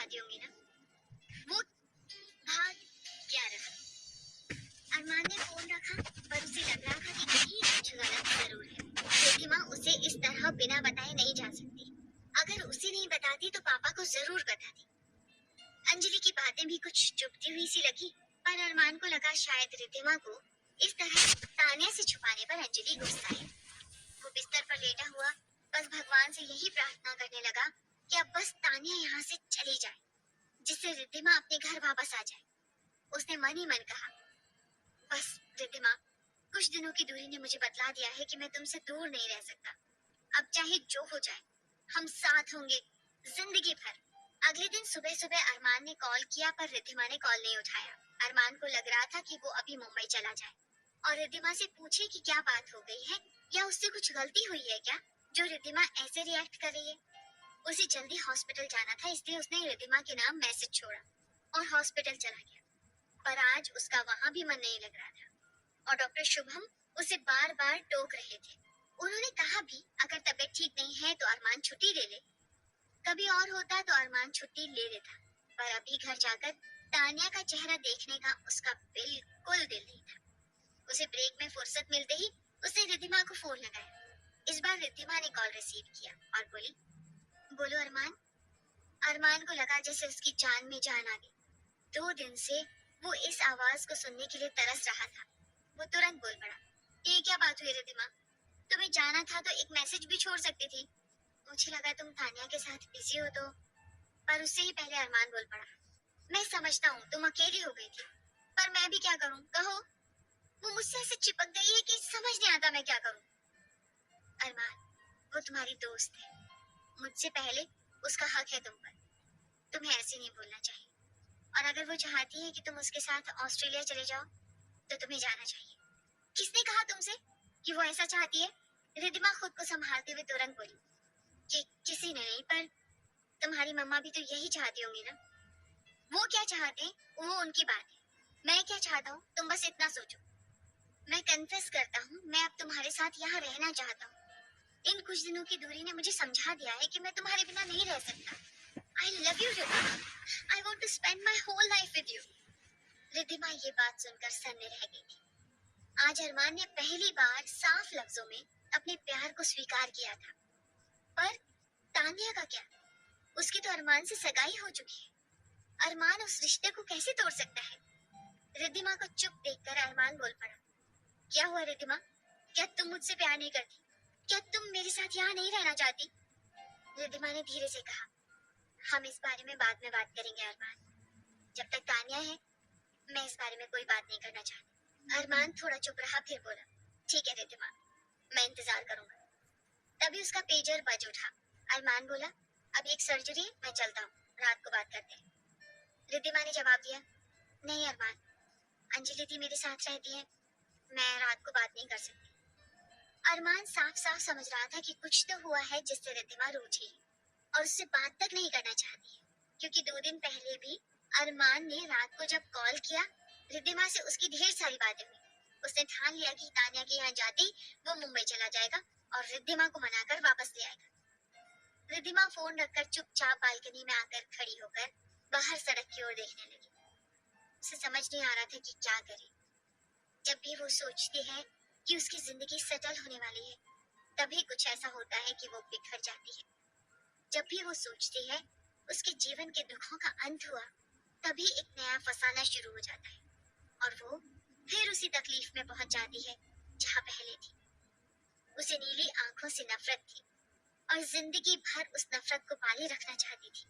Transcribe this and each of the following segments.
चाहती होंगी ना। वो भाग क्या रहा। अरमान ने फोन रखा पर उसे लग रहा था कि कहीं कुछ गलत जरूर है। रिद्धिमा उसे इस तरह बिना बताए नहीं जा सकती। अगर उसे नहीं बताती तो पापा को जरूर बताती। अंजलि की बातें भी कुछ चुभती हुई सी लगी, पर अरमान को लगा शायद रिद्धिमा को इस तरह तानिया से छुपाने पर अंजलि गुस्सा है। वो बिस्तर पर लेटा हुआ बस भगवान से यही प्रार्थना करने लगा कि अब बस तानिया यहाँ से चली जाए, जिससे रिद्धिमा अपने घर वापस आ जाए। उसने मन ही मन कहा, बस रिद्धिमा, कुछ दिनों की दूरी ने मुझे बतला दिया है कि मैं तुमसे दूर नहीं रह सकता। अब चाहे जो हो जाए, हम साथ होंगे जिंदगी भर। अगले दिन सुबह सुबह अरमान ने कॉल किया पर रिद्धिमा ने कॉल नहीं उठाया। अरमान को लग रहा था कि वो अभी मुंबई चला जाए और रिद्धिमा से पूछे कि क्या बात हो गई है या उससे कुछ गलती हुई है क्या, जो रिद्धिमा ऐसे रिएक्ट कर रही है। उसे जल्दी हॉस्पिटल जाना था, इसलिए उसने रिद्धिमा के नाम मैसेज छोड़ा और हॉस्पिटल चला गया। पर आज उसका वहां भी मन नहीं लग रहा था और डॉक्टर शुभम उसे बार बार टोक रहे थे। उन्होंने कहा भी अगर तबीयत ठीक नहीं है तो अरमान छुट्टी ले ले। कभी और होता तो अरमान छुट्टी ले लेता, पर अभी घर जाकर तानिया का चेहरा देखने का उसका बिल्कुल दिल नहीं था। उसे ब्रेक में फुर्सत मिलते ही उसने रिद्धिमा को फोन लगाया। इस बार रिद्धिमा ने कॉल रिसीव किया और बोली, बोलो अरमान। अरमान को लगा जैसे उसकी जान में जान आ गई। 2 दिन से वो इस आवाज को सुनने के लिए तरस रहा था। वो तुरंत बोल पड़ा, ये क्या बात हुई रिद्धिमा? तुम्हें जाना था तो एक मैसेज भी छोड़ सकती थी। मुझे लगा तुम तानिया के साथ बिजी हो तो। पर उससे ही पहले अरमान बोल पड़ा, मैं समझता हूँ तुम अकेली हो गई थी, पर मैं भी क्या करूँ, कहो। वो मुझसे ऐसे चिपक गई है कि समझ नहीं आता मैं क्या करूँ। अरमान, वो तुम्हारी दोस्त है, मुझसे पहले उसका हक है तुम पर। तुम्हें ऐसे नहीं बोलना चाहिए। और अगर वो चाहती है कि तुम उसके साथ ऑस्ट्रेलिया चले जाओ तो तुम्हें जाना चाहिए। किसने कहा तुमसे कि वो ऐसा चाहती है? रिद्धिमा खुद को संभालते हुए तुरंत बोली कि किसी ने नहीं, पर तुम्हारी मम्मा भी तो यही चाहती होंगी ना। वो क्या चाहते हैं वो उनकी बात है, मैं क्या चाहता हूँ तुम बस इतना सोचो। मैं कन्फेस करता हूँ, मैं अब तुम्हारे साथ यहाँ रहना चाहता हूँ। इन कुछ दिनों की दूरी ने मुझे समझा दिया है कि मैं तुम्हारे बिना नहीं रह सकता। I love you, Riddhima. I want to spend my whole life with you। Riddhima ये बात सुनकर सन्ने रह गई थी। आज अरमान ने पहली बार साफ लफ्जों में अपने प्यार को स्वीकार किया था। पर तानिया का क्या? उसकी तो अरमान से सगाई हो चुकी है। अरमान उस रिश्ते को कैसे तोड़ सकता है? रिद्धिमा को चुप देखकर अरमान बोल पड़ा, क्या हुआ रिद्धिमा? क्या तुम मुझसे प्यार नहीं करती? क्या तुम मेरे साथ यहाँ नहीं रहना चाहती? रिद्धिमा ने धीरे से कहा, हम इस बारे में बाद में बात करेंगे अरमान। जब तक तानिया है मैं इस बारे में कोई बात नहीं करना चाहती। अरमान थोड़ा चुप रहा, फिर बोला, ठीक है रिद्धिमा, मैं इंतजार करूंगा। तभी उसका पेजर बज उठा। अरमान बोला, अब एक सर्जरी है, मैं चलता हूँ, रात को बात करते हैं। रिद्धिमा ने जवाब दिया, नहीं अरमान, अंजलि दी मेरे साथ रहती है, मैं रात को बात नहीं कर सकती। अरमान साफ साफ समझ रहा था कि कुछ तो हुआ है जिससे रिद्धिमा रूठी है और उससे बात तक नहीं करना चाहती है, क्योंकि 2 दिन पहले भी अरमान ने रात को जब कॉल किया, रिद्धिमा से उसकी ढेर सारी बातें हुई। उसने ठान लिया कि तानिया के यहाँ जाते वो मुंबई चला जाएगा और रिद्धिमा को मनाकर वापस ले आएगा। रिद्धिमा फोन रखकर चुपचाप बालकनी में आकर खड़ी होकर बाहर सड़क की ओर देखने लगी। उसे समझ नहीं आ रहा था कि क्या करे। जब भी वो सोचती है कि उसकी जिंदगी सेटल होने वाली है, तभी कुछ ऐसा होता है कि वो बिखर जाती है। जब भी वो सोचती है उसके जीवन के दुखों का अंत हुआ, तभी एक नया फसाना शुरू हो जाता है और वो फिर उसी तकलीफ में पहुंच जाती है जहां पहले थी। उसे नीली आंखों से नफरत थी और जिंदगी भर उस नफरत को पाले रखना चाहती थी।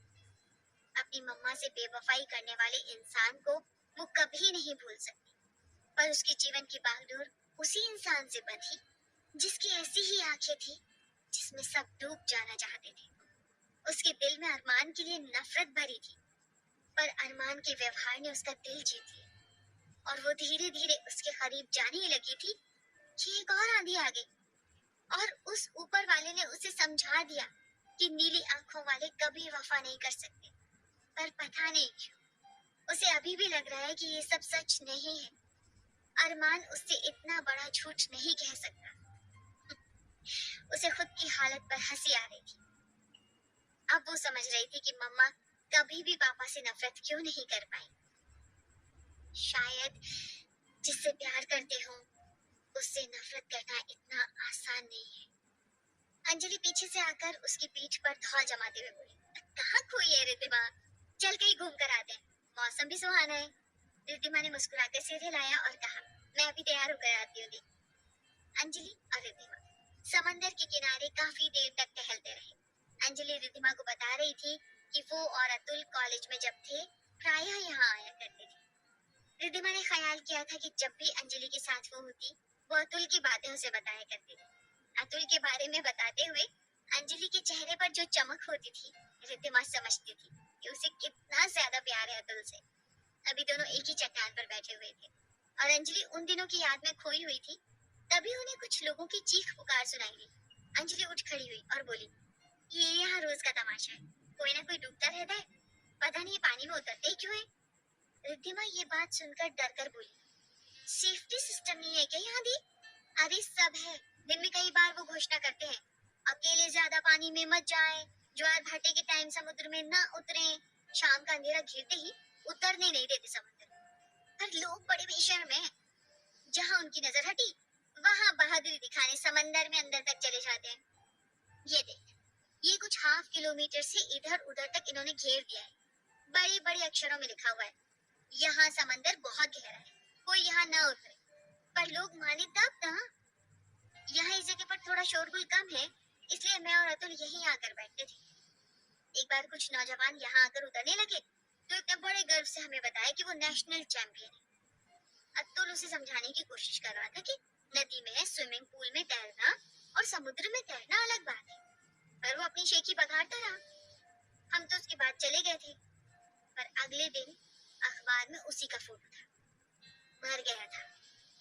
अपनी मम्मा से बेवफाई करने वाले इंसान को वो कभी नहीं भूल सकती, पर उसके जीवन की बागडोर उसी इंसान से बंधी जिसकी ऐसी ही आंखें थी जिसमें सब डूब जाना चाहते थे। उसके दिल में अरमान के लिए नफरत भरी थी, पर अरमान के व्यवहार ने उसका दिल जीत लिया और वो धीरे धीरे उसके करीब जाने ही लगी थी कि एक और आंधी आ गई और उस ऊपर वाले ने उसे समझा दिया कि नीली आंखों वाले कभी वफा नहीं कर सकते। पर पता नहीं क्यों उसे अभी भी लग रहा है कि ये सब सच नहीं है। अरमान उससे इतना बड़ा झूठ नहीं कह सकता। उसे खुद की हालत पर हंसी आ रही थी। अब वो समझ रही थी कि मम्मा कभी भी पापा से नफरत क्यों नहीं कर पाई? शायद जिससे प्यार करते हो उससे नफरत करना इतना आसान नहीं है। अंजलि पीछे से आकर उसकी पीठ पर धौल जमाते हुए बोली, कहाँ खोई है रिद्धिमा? चल कहीं घूम कर आते हैं, मौसम भी सुहाना है। रिद्धिमा ने मुस्कुराकर सिर हिलाया और कहा, मैं अभी तैयार होकर आती हूँ दी। अंजलि और रिद्धिमा समंदर के किनारे काफी देर तक टहलते रहे। अंजलि रिद्धिमा को बता रही थी कि वो और अतुल कॉलेज में जब थे प्रायः यहाँ आया करते थे। रिद्धिमा ने ख्याल किया था कि जब भी अंजलि के साथ वो होती वो अतुल की बातें उसे बताया करती थी। अतुल के बारे में बताते हुए अंजलि के चेहरे पर जो चमक होती थी रिद्धिमा समझती थी कि उसे कितना ज्यादा प्यार है अतुल से। अभी दोनों एक ही चट्टान पर बैठे हुए थे और अंजलि उन दिनों की याद में खोई हुई थी। तभी उन्हें कुछ लोगों की चीख पुकार सुनाई दी। अंजलि उठ खड़ी हुई और बोली, ये यहाँ रोज का तमाशा है, कोई ना कोई डूबता रहता है, पता नहीं पानी में उतरते ही क्यों है? रिद्धिमा ये बात सुनकर डर कर बोली, सेफ्टी सिस्टम नहीं है क्या यहाँ दी? अरे सब है, दिन में कई बार वो घोषणा करते हैं, अकेले ज्यादा पानी में मत जाएं, ज्वार भाटे के टाइम समुद्र में ना उतरें, शाम का अंधेरा घिरते ही उतरने नहीं देते समुद्र। पर लोग बड़े बेशर्म हैं, जहाँ उनकी नजर हटी वहाँ बहादुरी दिखाने समंदर में अंदर तक चले जाते हैं। ये देख, ये कुछ हाफ किलोमीटर से इधर उधर तक इन्होंने घेर दिया है। बड़े बड़े अक्षरों में लिखा हुआ है, यहाँ समंदर बहुत गहरा है, कोई यहाँ ना उतरे। पर लोग माने तब ना। यहाँ इस जगह पर थोड़ा शोरगुल कम है, इसलिए मैं और अतुल यहीं आकर बैठते थे। एक बार कुछ नौजवान यहाँ आकर उतरने लगे तो इतने बड़े गर्व से हमें बताया कि वो नेशनल चैंपियन है। अतुल उसे समझाने की कोशिश कर रहा था कि नदी में, स्विमिंग पूल में तैरना और समुद्र में तैरना अलग बात है, पर वो अपनी शेखी बघाड़ता रहा। हम तो उसके बाद चले गए थे, पर अगले दिन अखबार में उसी का फोटो था, मर गया था।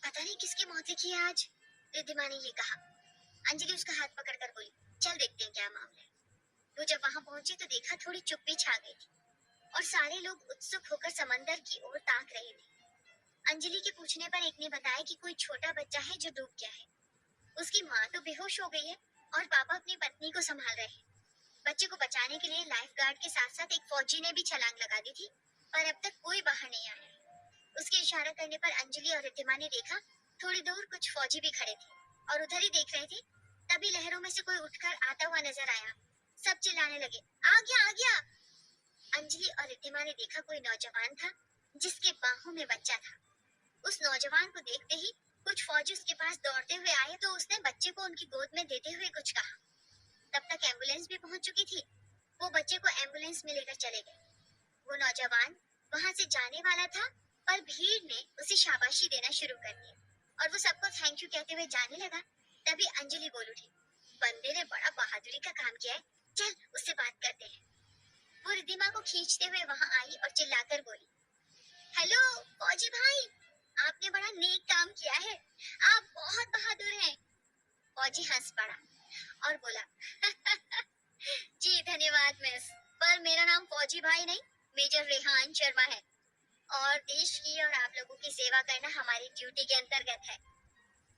पता नहीं किसकी मौत लिखी है आज, रिद्धिमा ने ये कहा। अंजलि उसका हाथ पकड़कर बोली, चल देखते हैं क्या मामला है। वो जब वहां पहुंची तो देखा थोड़ी चुप्पी छा गई थी और सारे लोग उत्सुक होकर समंदर की ओर ताक रहे थे। अंजलि के पूछने पर एक ने बताया कि कोई छोटा बच्चा है जो डूब गया है। उसकी माँ तो बेहोश हो गई है और पापा अपनी पत्नी को संभाल रहे हैं। बच्चे को बचाने के लिए लाइफ गार्ड के साथ साथ एक फौजी ने भी छलांग लगा दी थी, पर अब तक कोई बाहर नहीं आया। उसके इशारा करने पर अंजलि और रिद्धिमा ने देखा थोड़ी दूर कुछ फौजी भी खड़े थे और उधर ही देख रहे थे। तभी लहरों में से कोई उठकर आता हुआ नजर आया। सब चिल्लाने लगे, आ गया आ गया। अंजलि और रिद्धिमा ने देखा कोई नौजवान था जिसके बाहों में बच्चा था। उस नौजवान को देखते ही कुछ फौजी उसके पास दौड़ते हुए आए तो उसने बच्चे को उनकी गोद में देते हुए कुछ कहा। तब तक एम्बुलेंस भी पहुंच चुकी थी। वो बच्चे को एम्बुलेंस में लेकर चले गए। वो नौजवान वहां से जाने वाला था, पर भीड़ ने उसे शाबाशी देना शुरू कर दी और वो सबको थैंक यू कहते हुए जाने लगा। तभी अंजलि बोल उठी, बंदे ने बड़ा बहादुरी का काम किया है, चल उससे बात करते हैं। वो रिद्धिमा को खींचते हुए वहां आई और चिल्लाकर बोली, हेलो फौजी भाई, आपने बड़ा नेक काम किया है, आप बहुत बहादुर हैं। फौजी हंस पड़ा और बोला, जी धन्यवाद मिस, पर मेरा नाम फौजी भाई नहीं, मेजर रेहान शर्मा है और देश की और आप लोगों की सेवा करना हमारी ड्यूटी के अंतर्गत है।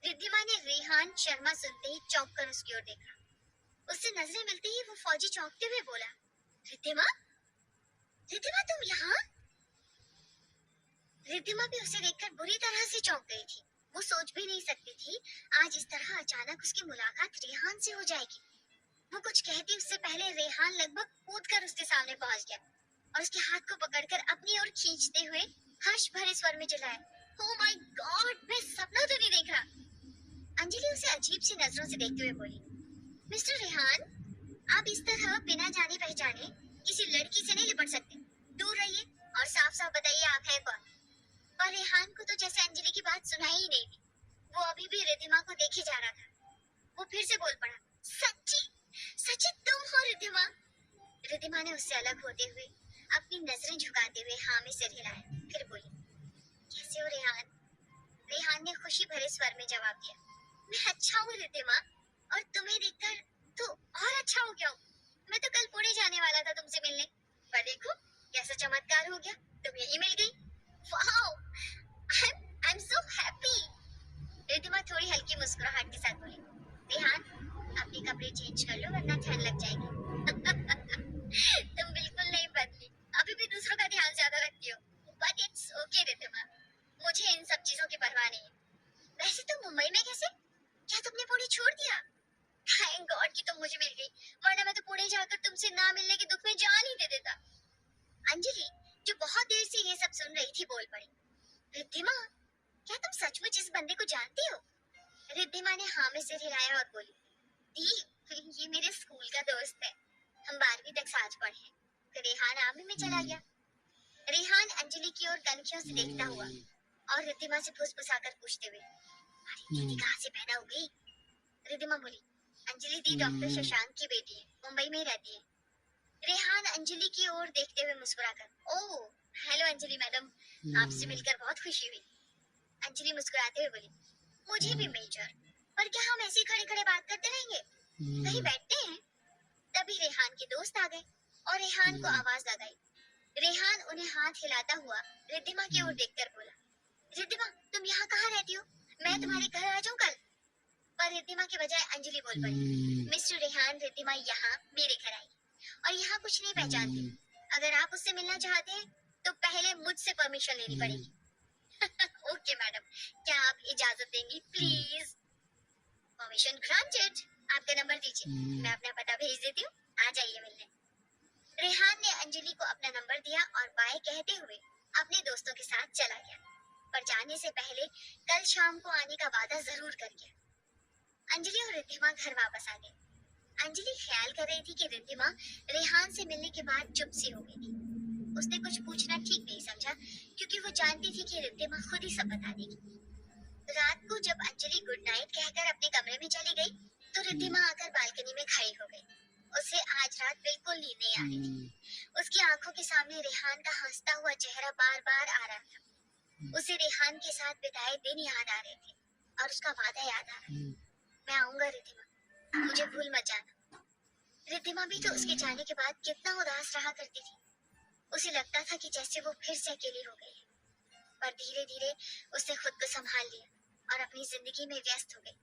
रिद्धिमा ने रेहान शर्मा सुनते ही चौंक कर उसकी ओर देखा। उससे नजरें मिलते ही वो फौजी चौंकते हुए बोला, रिद्धिमा, रिद्धिमा तुम यहाँ? रिद्धिमा भी उसे देखकर बुरी तरह से चौंक गई थी। वो सोच भी नहीं सकती थी आज इस तरह अचानक उसकी मुलाकात रेहान से हो जाएगी। वो कुछ कहती उससे पहले रेहान लगभग कूदकर उसके सामने पहुंच गया और उसके हाथ को पकड़कर अपनी ओर खींचते हुए हर्ष भरे स्वर में चिल्लाया, ओह माय गॉड, मैं सपना तो नहीं देख रहा। अंजलि उसे अजीब सी नजरों से देखते हुए बोली, मिस्टर रेहान, आप इस तरह बिना जाने पहचाने किसी लड़की से नहीं लिपट सकते, दूर रहिए और साफ साफ बताइए आप हैं कौन। पर रेहान को तो जैसे अंजलि की बात सुनाई ही नहीं थी। वो अभी भी रिद्धिमा को देखे जा रहा था। वो फिर से बोल पड़ा, सच्ची सच्ची तुम हो रिद्धिमा? रिद्धिमा ने उससे अलग होते हुए अपनी नजरें झुकाते हुए हाँ में सिर हिलाया, फिर बोली, कैसे हो रेहान? रेहान ने खुशी भरे स्वर में जवाब दिया, मैं अच्छा हूँ रिद्धिमा, और तुम्हें देखकर तो और अच्छा हो गया हूँ। मैं तो कल पुणे जाने वाला था तुमसे मिलने, पर देखो कैसा चमत्कार हो गया, तुम यहीं मिल गई। Wow, I'm so happy। Riddhima थोड़ी हल्की मुस्कुराहट के साथ बोली, रेहान अपने कपड़े चेंज कर लो वरना ठंड लग जाएगी। तुम बिल्कुल नहीं बदली कर रेहान आर्मी में चला गया। रेहान अंजलि की ओर कनखियों से देखता हुआ और रिद्धिमा से फुसफुसाकर पूछते हुए, अरे दीदी कहाँ से पैदा हो गई? रिद्धिमा बोली, अंजलि दी डॉक्टर शशांक की बेटी है, मुंबई में ही रहती है। रेहान अंजलि की ओर देखते हुए मुस्कुराकर, ओह हेलो अंजलि मैडम, आपसे मिलकर बहुत खुशी हुई। अंजलि मुस्कुराते हुए बोली, मुझे भी मेजर, पर क्या हम ऐसे खड़े खड़े बात करते रहेंगे? कहीं बैठते हैं। तभी रेहान के दोस्त आ गए और रेहान को आवाज लगाई। रेहान उन्हें हाथ हिलाता हुआ रिद्धिमा की ओर देखकर बोला, रिद्धिमा तुम यहाँ कहाँ रहती हो? मैं तुम्हारे घर आ जाऊँ कल? पर रिद्धिमा के बजाय अंजलि बोल पड़ी, मिस्टर रेहान, रिद्धिमा यहाँ मेरे घर आई और यहाँ कुछ नहीं पहचानती। अगर आप उससे मिलना चाहते हैं तो पहले मुझसे परमिशन लेनी पड़ेगी। ओके मैडम, क्या आप इजाजत देंगी प्लीज? Permission granted. आपका नंबर दीजिए, मैं अपना पता भेज देती हूँ, आ जाइए मिलने। रेहान ने अंजलि को अपना नंबर दिया और बाय कहते हुए अपने दोस्तों के साथ चला गया, पर जाने से पहले कल शाम को आने का वादा जरूर कर गया। अंजलि और रिद्धिमा घर वापस आ गए। अंजलि ख्याल कर रही थी कि रिद्धिमा रेहान से मिलने के बाद चुप सी हो गई थी। उसने कुछ पूछना ठीक नहीं समझा क्योंकि वो जानती थी कि रिद्धिमा खुद ही सब बता देगी। रात को जब अंजलि गुड नाइट कहकर अपने कमरे में चली गई तो रिद्धिमा आकर बालकनी में खड़ी हो गई। उसे आज रात बिल्कुल नींद नहीं आ रही थी। उसकी आंखों के सामने रेहान का हंसता हुआ चेहरा बार बार आ रहा था। उसे रेहान के साथ बिताए दिन याद आ रहे थे और उसका वादा याद आ रहा था, मैं आऊंगा रिद्धिमा, मुझे भूल मत जाना। रिद्धिमा भी तो उसके जाने के बाद कितना उदास रहा करती थी। उसे लगता था कि जैसे वो फिर से अकेली हो गई है, पर धीरे धीरे उसने खुद को संभाल लिया और अपनी जिंदगी में व्यस्त हो गई।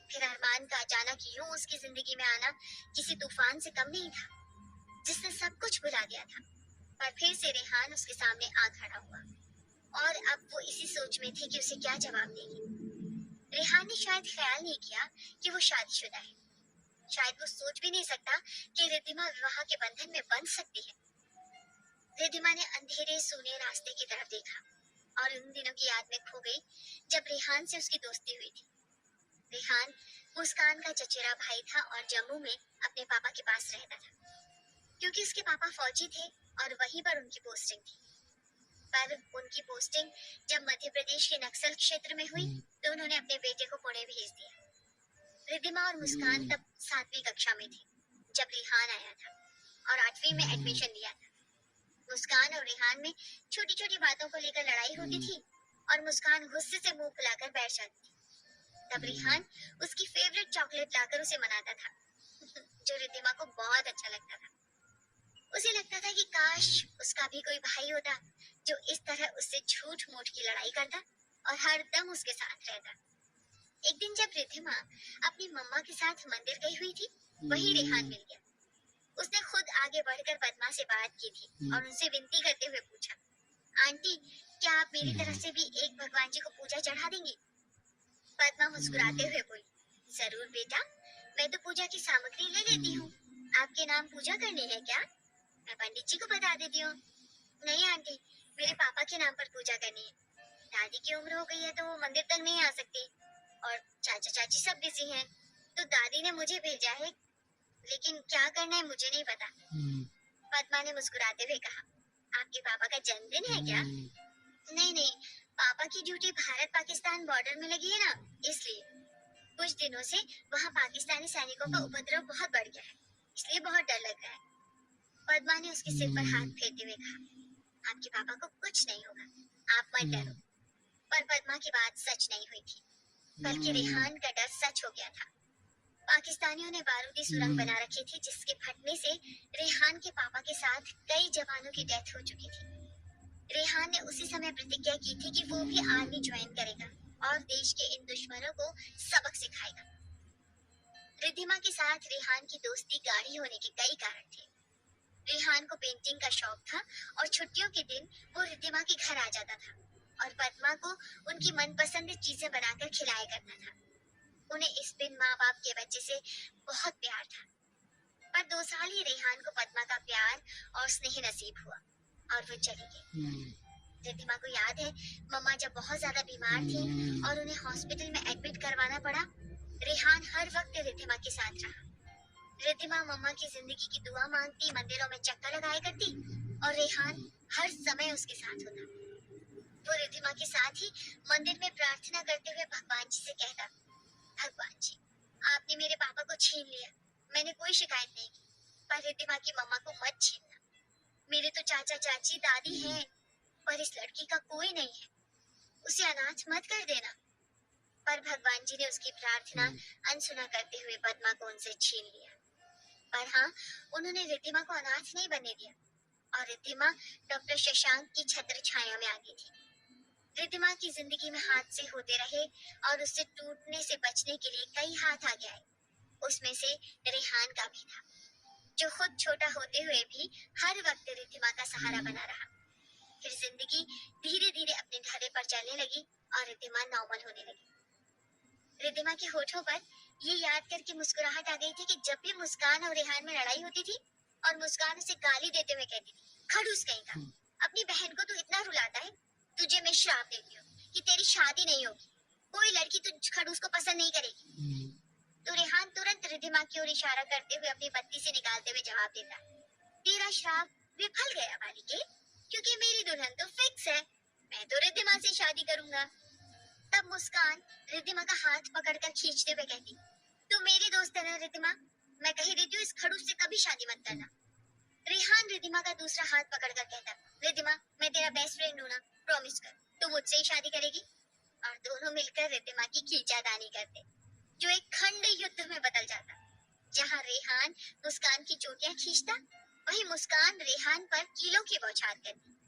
फिर अरमान का अचानक यूं उसकी जिंदगी में आना किसी तूफान से कम नहीं था, जिसने सब कुछ भुला दिया था। पर फिर से रेहान उसके सामने आ खड़ा हुआ और अब वो इसी सोच में थी कि उसे क्या जवाब देगी। रेहान ने शायद ख्याल नहीं किया कि वो शादीशुदा है। शायद वो सोच भी नहीं सकता कि रिद्धिमा विवाह के बंधन में बंध सकती है। रिद्धिमा ने अंधेरे सूने रास्ते की तरफ देखा और उन दिनों की याद में खो गई जब रेहान से उसकी दोस्ती हुई थी। रेहान मुस्कान का चचेरा भाई था और जम्मू में अपने पापा के पास रहता था, क्योंकि उसके पापा फौजी थे और वहीं पर उनकी पोस्टिंग थी। पर उनकी पोस्टिंग जब मध्य प्रदेश के नक्सल क्षेत्र में हुई तो उन्होंने अपने बेटे को पुणे भेज दिया। रिद्धिमा और मुस्कान तब 7वीं कक्षा में थी जब रेहान आया था और 8वीं में एडमिशन लिया था। मुस्कान और रेहान में छोटी छोटी बातों को लेकर लड़ाई होती थी और मुस्कान गुस्से से मुंह फुलाकर बैठ जाती थी। तब रेहान उसकी फेवरेट चॉकलेट लाकर उसे मनाता था, जो रिद्धिमा को बहुत अच्छा लगता था। उसे लगता था कि काश उसका भी कोई भाई होता जो इस तरह उससे झूठ मूठ की लड़ाई करता और हर दम उसके साथ रहता। एक दिन जब रिद्धिमा अपनी मम्मा के साथ मंदिर गई हुई थी, वही रेहान मिल गया। उसने खुद आगे बढ़कर पद्मा से बात की थी और उनसे विनती करते हुए पूछा, आंटी क्या आप मेरी तरफ से भी एक भगवान जी को पूजा चढ़ा देंगी? पद्मा मुस्कुराते हुए बोली, जरूर बेटा, मैं तो पूजा की सामग्री ले लेती हूँ। आपके नाम पूजा करनी है क्या? मैं पंडित जी को बता देती हूँ। नहीं आंटी, मेरे पापा के नाम पर पूजा करनी है। दादी की उम्र हो गई है तो वो मंदिर तक नहीं आ सकती और चाचा चाची सब बिजी हैं, तो दादी ने मुझे भेजा है, लेकिन क्या करना है मुझे नहीं पता। पद्मा ने मुस्कुराते हुए कहा, आपके पापा का जन्मदिन है क्या? नहीं नहीं, पापा की ड्यूटी भारत पाकिस्तान बॉर्डर में लगी है ना, इसलिए। कुछ दिनों से वहाँ पाकिस्तानी सैनिकों का उपद्रव बहुत बढ़ गया है, इसलिए बहुत डर लग रहा है। पद्मा ने उसके सिर पर हाथ फेरते हुए कहा, आपके पापा को कुछ नहीं होगा, आप मत डरो। पर पद्मा की बात सच नहीं हुई थी, बल्कि रेहान का डर सच हो गया था। पाकिस्तानियों ने बारूदी सुरंग बना रखी थी, जिसके फटने से रेहान के पापा के साथ कई जवानों की डेथ हो चुकी थी। रेहान ने उसी समय प्रतिज्ञा की थी कि वो भी आर्मी ज्वाइन करेगा और देश के इन दुश्मनों को सबक सिखाएगा। रिद्धिमा के साथ रेहान की दोस्ती गाढ़ी होने के कई कारण थे। रेहान को पेंटिंग का शौक था और छुट्टियों के दिन वो रिद्धिमा के घर आ जाता था और पद्मा को उनकी मनपसंद चीजें बनाकर खिलाया करता था। उन्हें इस दिन माँ बाप के बच्चे से बहुत प्यार था। पर 2 साल ही रेहान को पद्मा का प्यार और स्नेह नसीब हुआ और वो चली गई। रिद्धिमा को याद है, मम्मा जब बहुत ज्यादा बीमार थी और उन्हें हॉस्पिटल में एडमिट करवाना पड़ा, रेहान हर वक्त रिद्धिमा के साथ रहा। रिद्धिमा मम्मा की जिंदगी की दुआ मांगती, मंदिरों में चक्कर लगाया करती और रेहान हर समय उसके साथ होता। वो रिद्धिमा के साथ ही मंदिर में प्रार्थना करते हुए भगवान जी से कहता, भगवान जी, आपने मेरे पापा को छीन लिया, मैंने कोई शिकायत नहीं की, पर रिद्धिमा की मम्मा को मत छीनना। मेरे तो चाचा चाची दादी हैं, पर इस लड़की का कोई नहीं है, उसे अनाथ मत कर देना। पर भगवान जी ने उसकी प्रार्थना अनसुना करते हुए पद्मा को उनसे छीन लिया। पर हाँ, उन्होंने रिद्धिमा को अनाथ नहीं बनने दिया और रिद्धिमा डॉक्टर शशांक की छत्र छाया में आ गई थी। रिद्धिमा की जिंदगी में हादसे होते रहे और उससे टूटने से बचने के लिए कई हाथ आगे आए। उसमें से रेहान का भी था, जो खुद छोटा होते हुए भी हर वक्त रिद्धिमा का सहारा बना रहा। फिर जिंदगी धीरे धीरे अपने ढर्रे पर चलने लगी और रिद्धिमा नॉर्मल होने लगी। रिद्धिमा के होठों पर ये याद करके मुस्कुराहट आ गई थी कि जब भी मुस्कान और रेहान में लड़ाई होती थी और मुस्कान उसे गाली देते हुए कहती थी, खड़ूस कहीं का, अपनी बहन को तू इतना रुलाता है, तुझे मैं श्राप देती हूँ कि तेरी शादी नहीं होगी, कोई लड़की तुझ खड़ूस को पसंद नहीं करेगी। तो रेहान तुरंत रिद्धिमा की ओर इशारा करते हुए अपनी बत्ती से निकालते हुए जवाब देता, तेरा श्राप विफल गया बालिके, क्योंकि मेरी दुल्हन तो फिक्स है, मैं तो रिद्धिमा से शादी करूंगा। तब मुस्कान रिद्धिमा का हाथ पकड़कर खींचते हुए कहती, तू मेरी दोस्त है ना रिद्धिमा, मैं कही देती हूँ इस खड़ूस से कभी शादी मत करना। रेहान रिद्धिमा का दूसरा हाथ पकड़कर कहता, रिद्धिमा, मैं तेरा बेस्ट फ्रेंड हूँ ना, प्रॉमिस कर तू मुझसे ही शादी करेगी। और दोनों मिलकर रिद्धिमा की खींचातानी करते, जो एक खंड युद्ध में बदल जाता। जहाँ रेहान मुस्कान की चोटियां खींचता, वहीं मुस्कान रेहान पर कीलों की बौछार करती।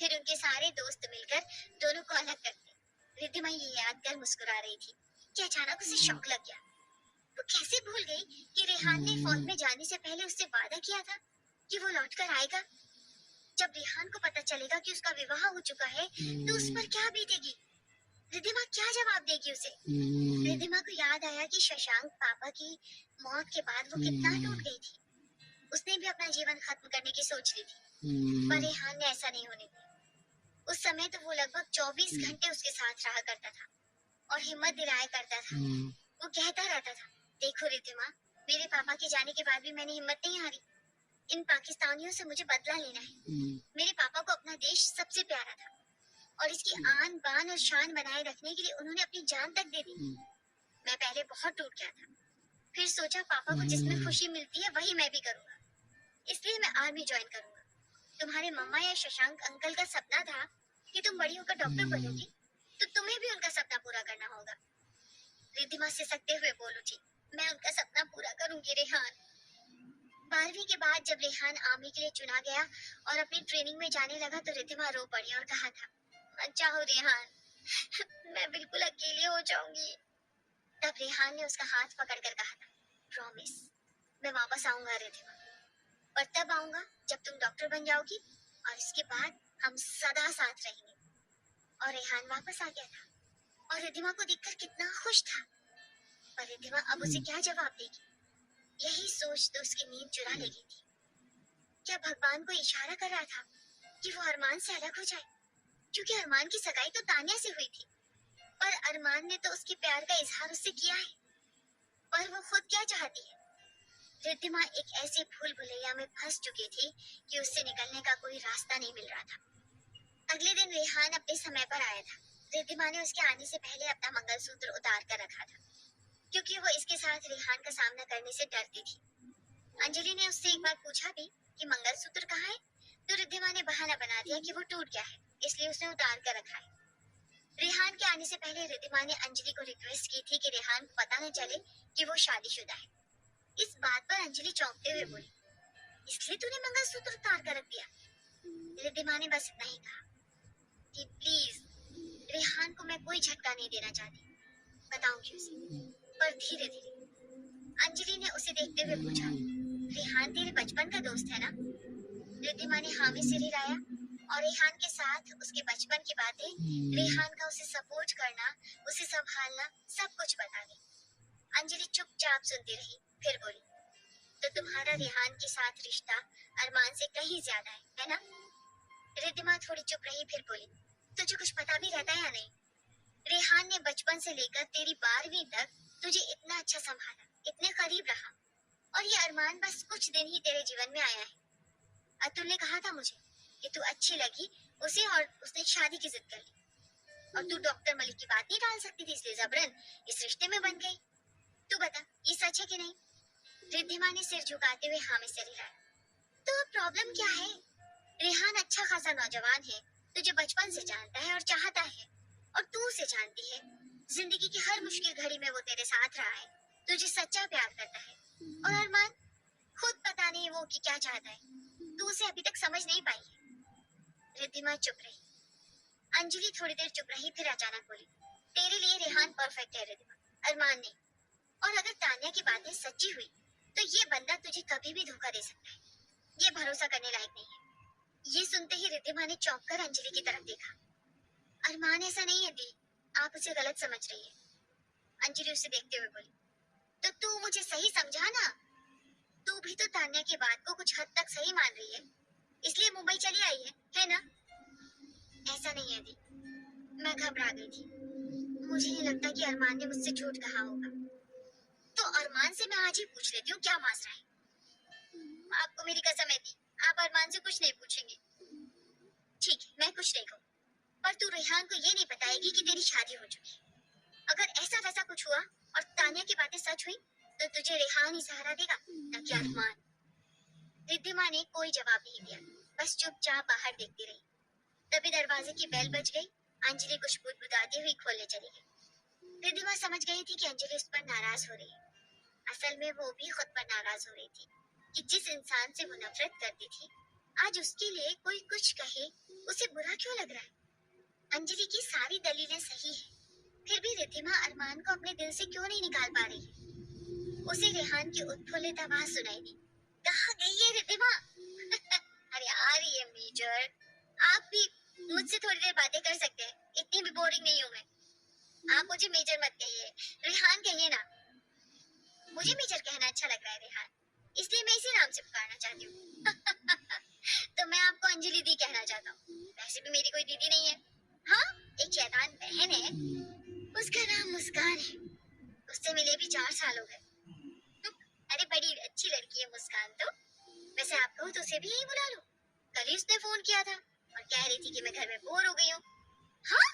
फिर उनके सारे दोस्त मिलकर दोनों को अलग करते। रिद्धिमा ये याद कर मुस्कुरा रही थी कि अचानक उसे शौक लग गया। वो कैसे भूल गई कि रेहान ने फौज में जाने से पहले उससे वादा किया था कि वो लौट कर आएगा। जब रेहान को पता चलेगा कि उसका विवाह हो चुका है, तो उस पर क्या बीतेगी? रिद्धिमा क्या जवाब देगी उसे? रिद्धिमा को याद आया कि शशांक पापा की मौत के बाद वो कितना टूट गई थी। उसने भी अपना जीवन खत्म करने की सोच ली थी, पर रेहान ने ऐसा नहीं होने दिया। उस समय तो वो लगभग 24 घंटे उसके साथ रहा करता था और हिम्मत दिलाया करता था। वो कहता रहता था, देखो रिद्धिमा, मेरे पापा के जाने के बाद भी मैंने हिम्मत नहीं हारी। इन पाकिस्तानियों से मुझे बदला लेना है। मेरे पापा को अपना देश सबसे प्यारा था और इसकी आन बान और शान बनाए रखने के लिए उन्होंने अपनी जान तक दे दी। मैं पहले बहुत टूट गया था, फिर सोचा पापा को जिसमें खुशी मिलती है वही मैं भी करूंगा, इसलिए मैं आर्मी ज्वाइन करूंगा। तुम्हारे मम्मा या शशांक अंकल का सपना था कि तुम बड़ी होकर डॉक्टर बनोगी, तो तुम्हें भी उनका सपना पूरा करना होगा। रिद्धिमा सिसकते हुए बोल उठी, मैं उनका सपना पूरा करूंगी रेहान। 12वीं के बाद जब रेहान आर्मी के लिए चुना गया और अपनी ट्रेनिंग में जाने लगा, तो रिद्धिमा रो पड़ी और कहा था, मत जाओ रेहान, मैं बिल्कुल अकेली हो जाऊंगी। तब रेहान ने उसका हाथ पकड़कर कहा था, प्रॉमिस, मैं वापस आऊंगा रिद्धिमा, और तब आऊंगा जब तुम डॉक्टर बन जाओगी और इसके बाद हम सदा साथ रहेंगे। और रेहान वापस आ गया था और रिद्धिमा को देखकर कितना खुश था, पर रिद्धिमा अब उसे क्या जवाब देगी? यही सोच तो उसकी नींद चुरा ले गई थी। क्या भगवान को इशारा कर रहा था कि वो अरमान से अलग हो जाए? क्योंकि अरमान की सगाई तो तानिया से हुई थी, पर अरमान ने तो उसके प्यार का इजहार उससे किया है। पर वो खुद क्या चाहती है? रिद्धिमा एक ऐसे भूल भुलैया में फंस चुकी थी कि उससे निकलने का कोई रास्ता नहीं मिल रहा था। अगले दिन रेहान अपने समय पर आया था। रिद्धिमा ने उसके आने से पहले अपना मंगलसूत्र उतार कर रखा था, क्योंकि वो इसके साथ रेहान का सामना करने से डरती थी। अंजलि ने उससे एक बार पूछा भी कि मंगलसूत्र कहाँ है, तो रिद्धिमा ने बहाना बना दिया कि वो टूट गया है, इसलिए उसने उतार कर रखा है। रेहान के आने से पहले रिद्धिमा ने अंजलि को रिक्वेस्ट की थी कि रेहान को पता न चले कि वो शादीशुदा है। इस बात पर अंजलि चौंकते हुए बोली, इसलिए तूने मंगलसूत्र उतार कर रख दिया? रिद्धिमा ने बस इतना ही कहा कि प्लीज, रेहान को मैं कोई झटका नहीं देना चाहती, बताऊंगी उसे। पर धीरे धीरे। अंजलि ने उसे देखते हुए पूछा, रेहान तेरे बचपन का दोस्त है ना? रिद्धिमा ने हाँ में सिर हिलाया और रेहान के साथ उसके बचपन की बातें, रेहान का उसे सपोर्ट करना, उसे संभालना, सब कुछ बता दी। अंजलि चुपचाप सुनती रही, फिर बोली, तो तुम्हारा रेहान के साथ रिश्ता अरमान से कहीं ज्यादा है ना? रिद्धिमा थोड़ी चुप रही, फिर बोली, तुझे कुछ पता भी रहता है या नहीं? रेहान ने बचपन से लेकर तेरी 12वीं तक तुझे इतना अच्छा संभाला, इतने करीब रहा, और ये अरमान बस कुछ दिन ही तेरे जीवन में आया है। अतुल ने कहा था मुझे कि तू अच्छी लगी उसे और उसने शादी की जिद कर ली, और तू डॉक्टर मलिक की बात नहीं टाल सकती थी, इसलिए जबरन इस रिश्ते में बन गई। तू बता, ये सच है कि नहीं? रिद्धिमा ने सिर झुकाते हुए हाँ में सिर हिलाया। तो अब प्रॉब्लम क्या है? रेहान अच्छा खासा नौजवान है, तुझे बचपन से जानता है और चाहता है, और तू उसे जानती है। जिंदगी की हर मुश्किल घड़ी में वो तेरे साथ रहा है, तुझे सच्चा प्यार करता है। और अरमान खुद पता नहीं वो कि क्या चाहता है, तू उसे अभी तक समझ नहीं पाई है। रिद्धिमा चुप रही। अंजलि थोड़ी देर चुप रही, फिर अचानक बोली, तेरे लिए रेहान परफेक्ट है रिद्धिमा, अरमान नहीं। और अगर तान्या की बातें सच्ची हुई तो ये बंदा तुझे कभी भी धोखा दे सकता है, ये भरोसा करने लायक नहीं है। ये सुनते ही रिद्धिमा ने चौंक कर अंजलि की तरफ देखा। अरमान ऐसा नहीं है दी, आप उसे गलत समझ रही है। अंजलि उसे देखते हुए बोली, तो तू मुझे सही समझा ना, तू भी तो तान्या की बात को कुछ हद तक सही मान रही है, इसलिए मुंबई चली आई है ना? ऐसा नहीं है दी, मैं घबरा गई थी, मुझे नहीं लगता कि अरमान ने मुझसे झूठ कहा होगा। तो अरमान से मैं आज ही पूछ लेती हूँ क्या मसला है। आपको मेरी कसम है दी, आप अरमान से कुछ नहीं पूछेंगे। ठीक है, मैं कुछ नहीं कहूँ, पर तू रेहान को ये नहीं बताएगी कि तेरी शादी हो चुकी है। अगर ऐसा वैसा कुछ हुआ और तान्या की बातें सच हुई तो तुझे रेहान ही सहारा देगा, न कि अरमान। रिद्धिमा ने कोई जवाब नहीं दिया, बस चुपचाप बाहर देखती रही। तभी दरवाजे की बेल बज गई। अंजलि कुछ बुदबुदाती हुई खोलने चली गई। रिद्धिमा समझ गई थी कि अंजलि उस पर नाराज हो रही है। असल में वो भी खुद पर नाराज हो रही थी कि जिस इंसान से वो नफरत करती थी, आज उसके लिए कोई कुछ कहे उसे बुरा क्यों लग रहा है। अंजलि की सारी दलीलें सही है, फिर भी रिद्धिमा अरमान को अपने दिल से क्यों नहीं निकाल पा रही है। उसे रेहान की उत्फुल्लित आवाज सुनाई दी, कहाँ गई है रिद्धिमा? अरे आ रही है मेजर, आप भी मुझसे थोड़ी देर बातें कर सकते हैं, इतनी भी बोरिंग नहीं हूँ मैं। आप मुझे मेजर मत कहिए, रेहान कहिए ना। मुझे मेजर कहना अच्छा लग रहा है रेहान, इसलिए मैं इसी नाम से पुकारना चाहती हूँ। तो मैं आपको अंजलि दी कहना चाहता हूँ, वैसे भी मेरी कोई दीदी नहीं है। हाँ, एक शैतान बहन है, उसका नाम मुस्कान है, उससे मिले भी 4 साल हो गए। अरे बड़ी अच्छी लड़की है मुस्कान तो, वैसे आप कहो तो उसे भी यही बुला लो। कल ही उसने फोन किया था और कह रही थी कि मैं घर में बोर हो गई हूँ। हाँ,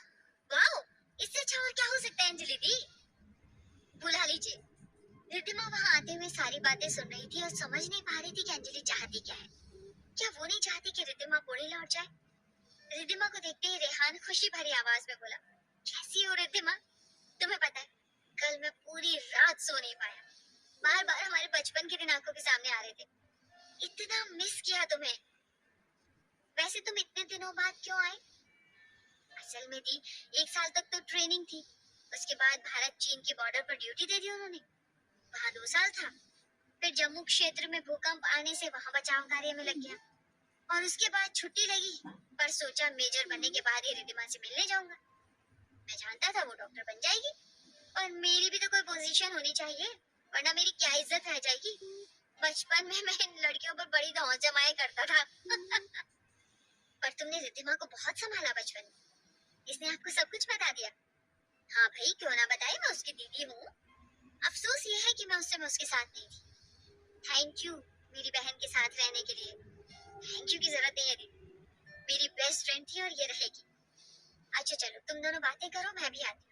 वाओ, इससे अच्छा और क्या हो सकता है अंजलि दी, बुला लीजिए। रिद्धिमा वहाँ आते हुए सारी बातें सुन रही थी और समझ नहीं पा रही थी कि अंजलि चाहती क्या है। क्या वो नहीं चाहती कि रिद्धिमा पुणे लौट जाए? रिद्धिमा को देखते ही रेहान खुशी भरी आवाज में बोला, कैसी हो रिद्धिमा? तुम्हें पता है कल मैं पूरी रात सो नहीं पाया, बार बार हमारे बचपन के दिन आंखों के सामने आ रहे थे, इतना मिस किया तुम्हें। वैसे तुम इतने दिनों बाद क्यों आए? असल में दी, 1 साल तक तो ट्रेनिंग थी, उसके बाद भारत चीन के बॉर्डर पर ड्यूटी दे दी उन्होंने, वहाँ 2 साल था। फिर जम्मू क्षेत्र में भूकंप आने से वहाँ बचाव कार्य में लग गया, और उसके बाद छुट्टी लगी, पर सोचा मेजर बनने के बाद ही रिद्धिमा से मिलने जाऊंगा। मैं जानता था वो डॉक्टर बन जाएगी, और मेरी भी तो कोई पोजीशन होनी चाहिए, वरना मेरी क्या इज्जत रह जाएगी। बचपन में मैं इन लड़कियों पर बड़ी धौंस जमाया करता था। पर तुमने रिद्धिमा को बहुत संभाला बचपन में, इसने आपको सब कुछ बता दिया। हाँ भाई, क्यों ना बताए, मैं उसकी दीदी हूँ। अफसोस ये है कि मैं उस समय उसके साथ नहीं थी। थैंक यू मेरी बहन के साथ रहने के लिए। थैंक यू की जरूरत नहीं है दीदी, मेरी बेस्ट फ्रेंड थी और ये रहेगी। अच्छा चलो, तुम दोनों बातें करो, मैं भी आती हूँ।